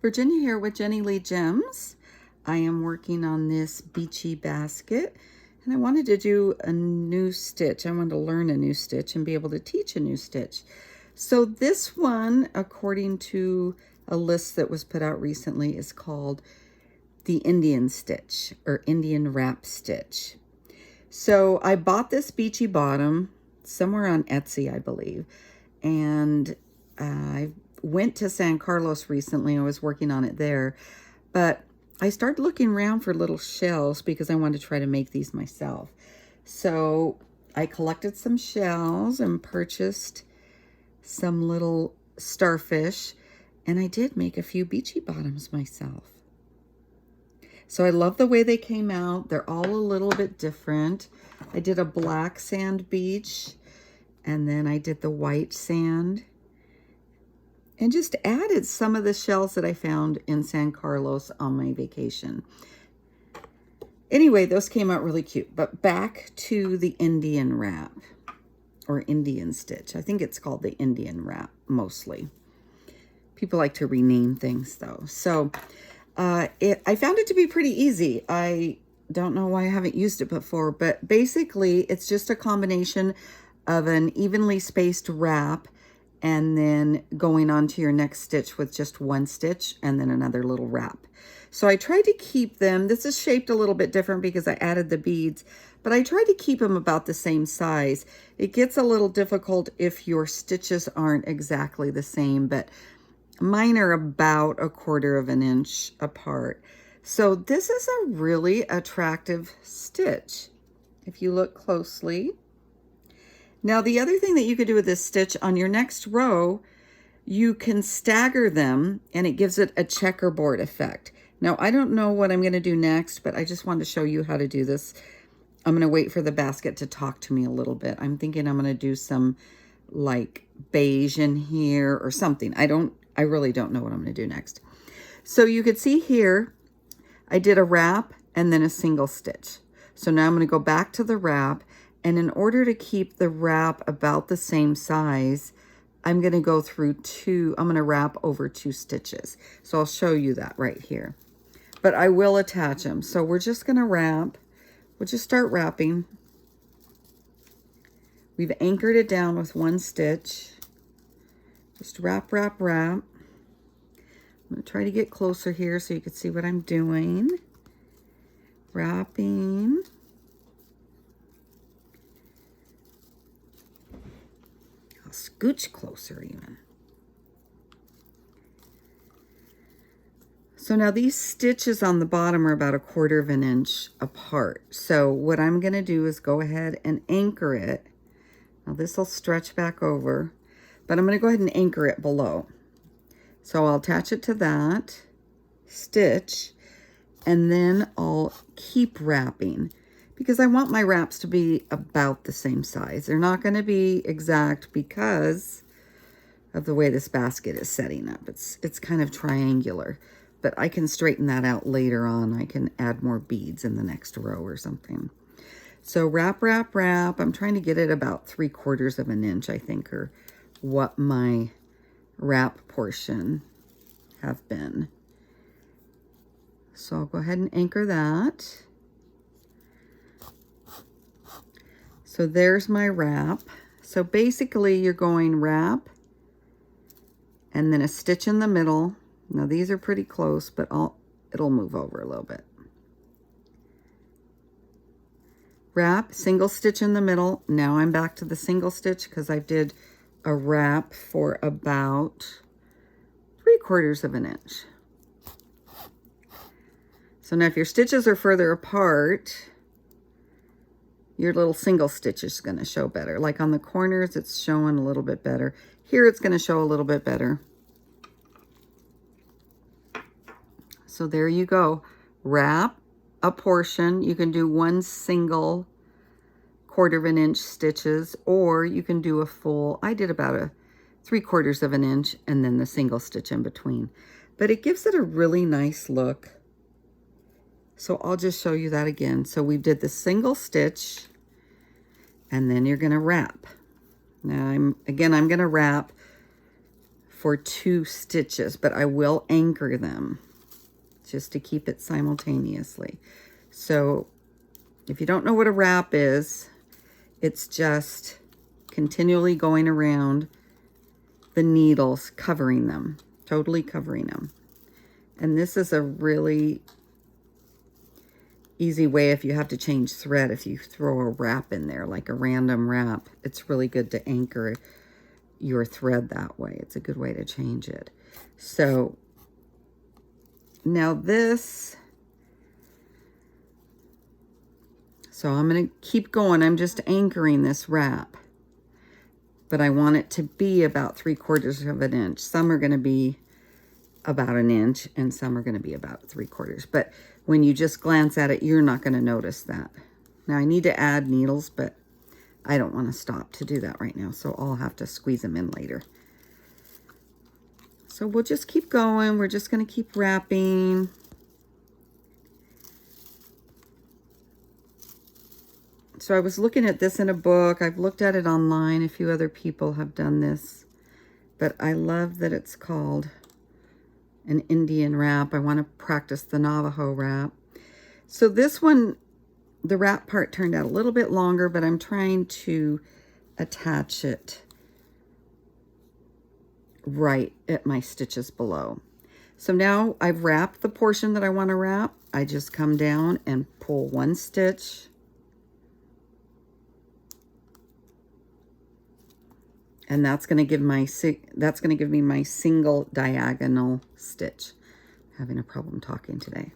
Virginia here with Jenny Lee Gems. I am working on this beachy basket and I wanted to do a new stitch. I wanted to learn a new stitch and be able to teach a new stitch. So this one, according to a list that was put out recently, is called the Indian stitch or Indian wrap stitch. So I bought this beachy bottom somewhere on Etsy, I believe, and I went to San Carlos recently. I was working on it there, but I started looking around for little shells because I wanted to try to make these myself. So I collected some shells and purchased some little starfish, and I did make a few beachy bottoms myself. So I love the way they came out. They're all a little bit different. I did a black sand beach, and then I did the white sand, and just added some of the shells that I found in San Carlos on my vacation. Anyway, those came out really cute. But back to the Indian wrap or Indian stitch. I think it's called the Indian wrap mostly. People like to rename things though. So I found it to be pretty easy. I don't know why I haven't used it before, but basically it's just a combination of an evenly spaced wrap and then going on to your next stitch with just one stitch and then another little wrap. So I tried to keep them, this is shaped a little bit different because I added the beads, but I tried to keep them about the same size. It gets a little difficult if your stitches aren't exactly the same, but mine are about 1/4 of an inch apart. So this is a really attractive stitch if you look closely. Now, the other thing that you could do with this stitch, on your next row, you can stagger them and it gives it a checkerboard effect. Now, I don't know what I'm going to do next, but I just wanted to show you how to do this. I'm going to wait for the basket to talk to me a little bit. I'm thinking I'm going to do some like beige in here or something. I really don't know what I'm going to do next. So you could see here, I did a wrap and then a single stitch. So now I'm going to go back to the wrap. And in order to keep the wrap about the same size, I'm going to go through I'm going to wrap over 2 stitches. So I'll show you that right here. But I will attach them. So we're just going to wrap. We'll just start wrapping. We've anchored it down with 1 stitch. Just wrap, wrap, wrap. I'm going to try to get closer here so you can see what I'm doing. Wrapping. I'll scooch closer even. So now these stitches on the bottom are about 1/4 of an inch apart. So what I'm going to do is go ahead and anchor it. Now this will stretch back over, but I'm going to go ahead and anchor it below. So I'll attach it to that stitch, and then I'll keep wrapping because I want my wraps to be about the same size. They're not going to be exact because of the way this basket is setting up. It's kind of triangular, but I can straighten that out later on. I can add more beads in the next row or something. So wrap, wrap, wrap. I'm trying to get it about 3/4 of an inch, I think, or what my wrap portion have been. So I'll go ahead and anchor that. So there's my wrap. So basically you're going wrap and then a stitch in the middle. Now these are pretty close, but it'll move over a little bit. Wrap, single stitch in the middle. Now I'm back to the single stitch because I did a wrap for about 3/4 of an inch. So now if your stitches are further apart, your little single stitch is going to show better. Like on the corners, it's showing a little bit better. Here, it's going to show a little bit better. So there you go. Wrap a portion. You can do 1 single 1/4 of an inch stitches, or you can do a full, I did about a 3/4 of an inch and then the single stitch in between. But it gives it a really nice look. So I'll just show you that again. So we did the single stitch and then you're going to wrap. Now I'm going to wrap for 2 stitches, but I will anchor them just to keep it simultaneously. So if you don't know what a wrap is, it's just continually going around the needles, covering them, totally covering them. And this is a really easy way if you have to change thread. If you throw a wrap in there, like a random wrap, it's really good to anchor your thread that way. It's a good way to change it. So now this, so I'm going to keep going. I'm just anchoring this wrap, but I want it to be about 3/4 of an inch. Some are going to be about an inch and some are going to be about 3/4. But when you just glance at it, you're not going to notice that. Now I need to add needles, but I don't want to stop to do that right now, so I'll have to squeeze them in later. So we'll just keep going. We're just going to keep wrapping. So I was looking at this in a book. I've looked at it online. A few other people have done this, but I love that it's called an Indian wrap. I want to practice the Navajo wrap. So this one, the wrap part turned out a little bit longer, but I'm trying to attach it right at my stitches below. So now I've wrapped the portion that I want to wrap. I just come down and pull 1 stitch. And that's going to give me my single diagonal stitch. I'm having a problem talking today.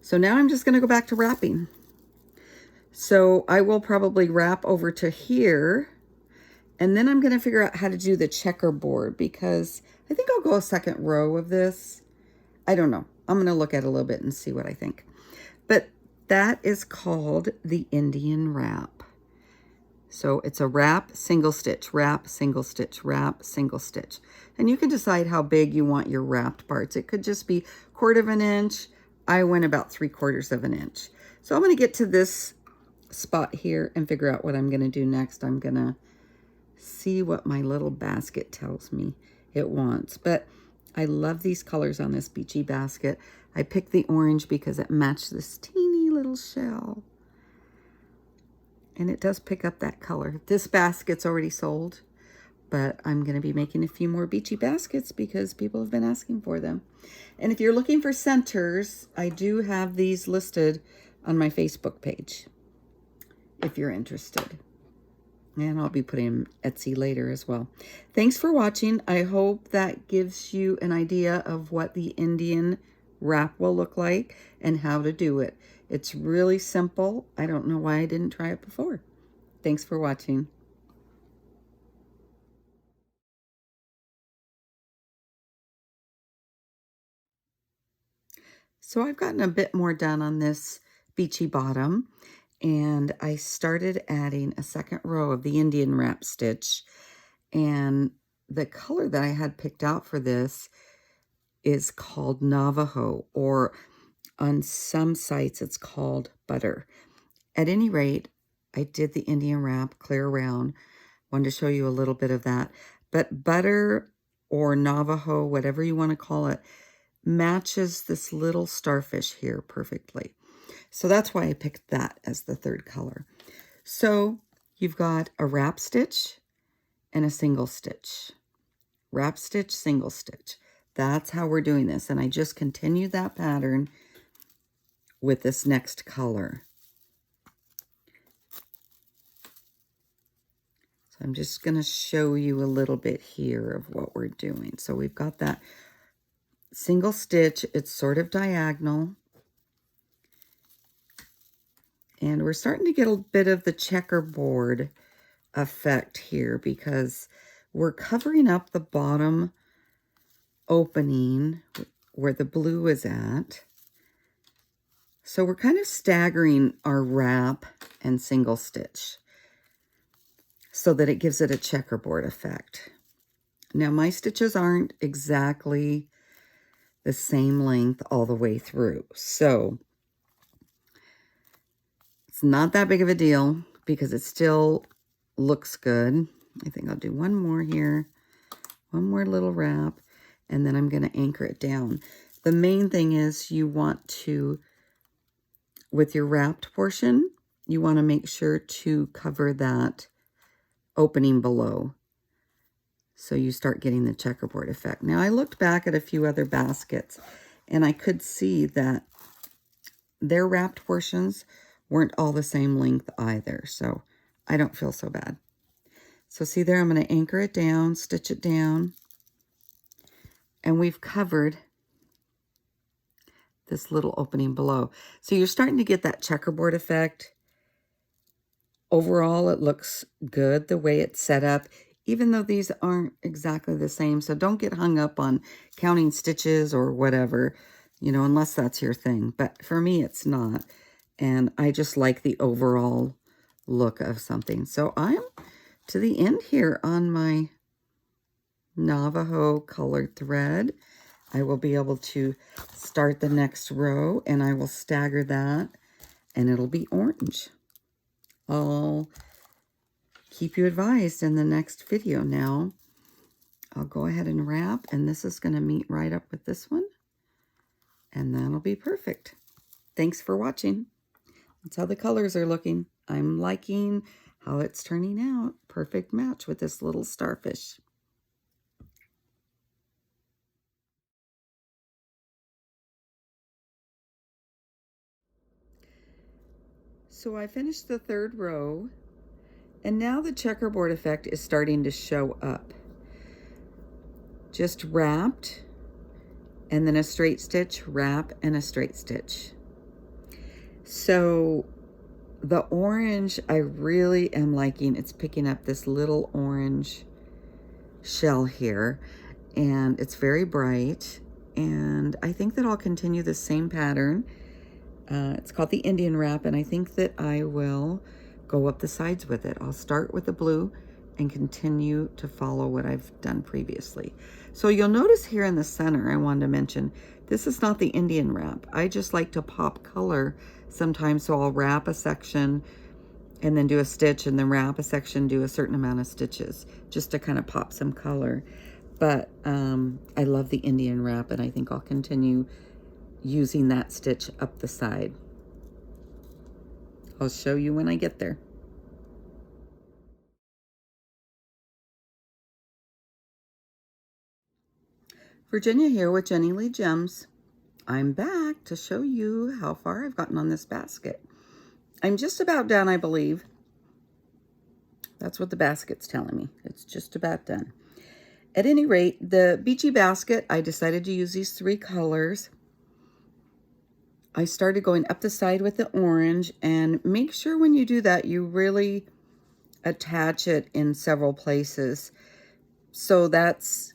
So now I'm just going to go back to wrapping. So I will probably wrap over to here, and then I'm going to figure out how to do the checkerboard, because I think I'll go a 2nd row of this. I don't know. I'm going to look at it a little bit and see what I think. But that is called the Indian wrap. So it's a wrap, single stitch, wrap, single stitch, wrap, single stitch. And you can decide how big you want your wrapped parts. It could just be 1/4 of an inch. I went about 3/4 of an inch. So I'm going to get to this spot here and figure out what I'm going to do next. I'm going to see what my little basket tells me it wants. But I love these colors on this beachy basket. I picked the orange because it matched this teeny little shell. And it does pick up that color. This basket's already sold, but I'm going to be making a few more beachy baskets because people have been asking for them. And if you're looking for centers, I do have these listed on my Facebook page if you're interested. And I'll be putting them Etsy later as well. Thanks for watching. I hope that gives you an idea of what the Indian wrap will look like and how to do it. It's really simple. I don't know why I didn't try it before. Thanks for watching. So I've gotten a bit more done on this beachy bottom, and I started adding a 2nd row of the Indian wrap stitch. And the color that I had picked out for this is called Navajo, or on some sites it's called butter. At any rate, I did the Indian wrap clear around. Wanted to show you a little bit of that. But butter or Navajo, whatever you want to call it, matches this little starfish here perfectly. So that's why I picked that as the 3rd color. So you've got a wrap stitch and a single stitch. Wrap stitch, single stitch. That's how we're doing this. And I just continued that pattern with this next color. So I'm just going to show you a little bit here of what we're doing. So we've got that single stitch. It's sort of diagonal. And we're starting to get a bit of the checkerboard effect here because we're covering up the bottom opening where the blue is at. So we're kind of staggering our wrap and single stitch so that it gives it a checkerboard effect. Now my stitches aren't exactly the same length all the way through, so it's not that big of a deal because it still looks good. I think I'll do one more here, One more little wrap, and then I'm going to anchor it down. The main thing is you want to, with your wrapped portion, you want to make sure to cover that opening below, so you start getting the checkerboard effect. Now, I looked back at a few other baskets, and I could see that their wrapped portions weren't all the same length either, so I don't feel so bad. So see there, I'm going to anchor it down, stitch it down, and we've covered this little opening below. So you're starting to get that checkerboard effect. Overall, it looks good the way it's set up, even though these aren't exactly the same. So don't get hung up on counting stitches or whatever, you know, unless that's your thing. But for me, it's not. And I just like the overall look of something. So I'm to the end here on my Navajo colored thread. I will be able to start the next row, and I will stagger that, and it'll be orange. I'll keep you advised in the next video. Now, I'll go ahead and wrap, and this is going to meet right up with this one, and that'll be perfect. Thanks for watching. That's how the colors are looking. I'm liking how it's turning out. Perfect match with this little starfish. So I finished the third row, and now the checkerboard effect is starting to show up. Just wrapped, and then a straight stitch, wrap, and a straight stitch. So the orange, I really am liking. It's picking up this little orange shell here, and it's very bright. And I think that I'll continue the same pattern. It's called the Indian wrap, and I think that I will go up the sides with it. I'll start with the blue and continue to follow what I've done previously. So you'll notice here in the center, I wanted to mention, this is not the Indian wrap. I just like to pop color sometimes, so I'll wrap a section and then do a stitch, and then wrap a section, do a certain amount of stitches, just to kind of pop some color. But I love the Indian wrap, and I think I'll continue using that stitch up the side. I'll show you when I get there. Virginia here with Jenny Lee Gems. I'm back to show you how far I've gotten on this basket. I'm just about done, I believe. That's what the basket's telling me. It's just about done. At any rate, the beachy basket, I decided to use these 3 colors. I started going up the side with the orange, and make sure when you do that, you really attach it in several places. So that's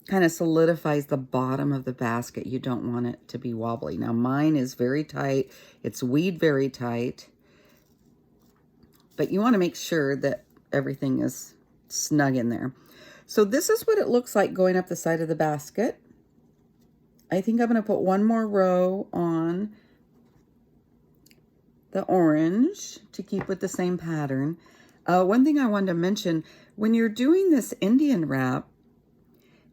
kind of solidifies the bottom of the basket. You don't want it to be wobbly. Now mine is very tight. It's weed very tight. But you want to make sure that everything is snug in there. So this is what it looks like going up the side of the basket. I think I'm going to put one more row on the orange to keep with the same pattern. One thing I wanted to mention, when you're doing this Indian wrap,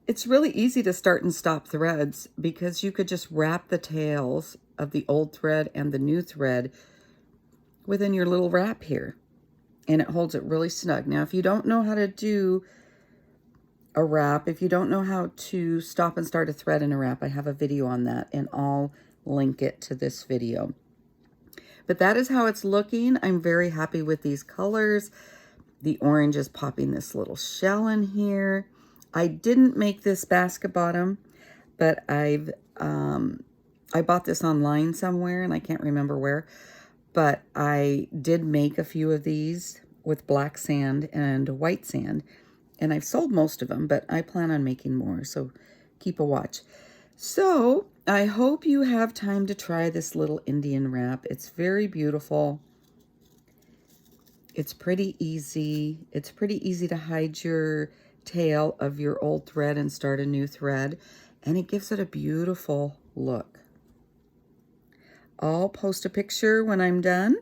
it's really easy to start and stop threads, because you could just wrap the tails of the old thread and the new thread within your little wrap here, and it holds it really snug. Now, if you don't know how to do a wrap, if you don't know how to stop and start a thread in a wrap, I have a video on that, and I'll link it to this video. But that is how it's looking. I'm very happy with these colors. The orange is popping this little shell in here. I didn't make this basket bottom, but I bought this online somewhere, and I can't remember where, but I did make a few of these with black sand and white sand, and I've sold most of them, but I plan on making more, so keep a watch. So I hope you have time to try this little Indian wrap. It's very beautiful. It's pretty easy. It's pretty easy to hide your tail of your old thread and start a new thread, and it gives it a beautiful look. I'll post a picture when I'm done,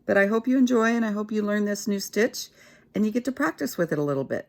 but I hope you enjoy, and I hope you learn this new stitch and you get to practice with it a little bit.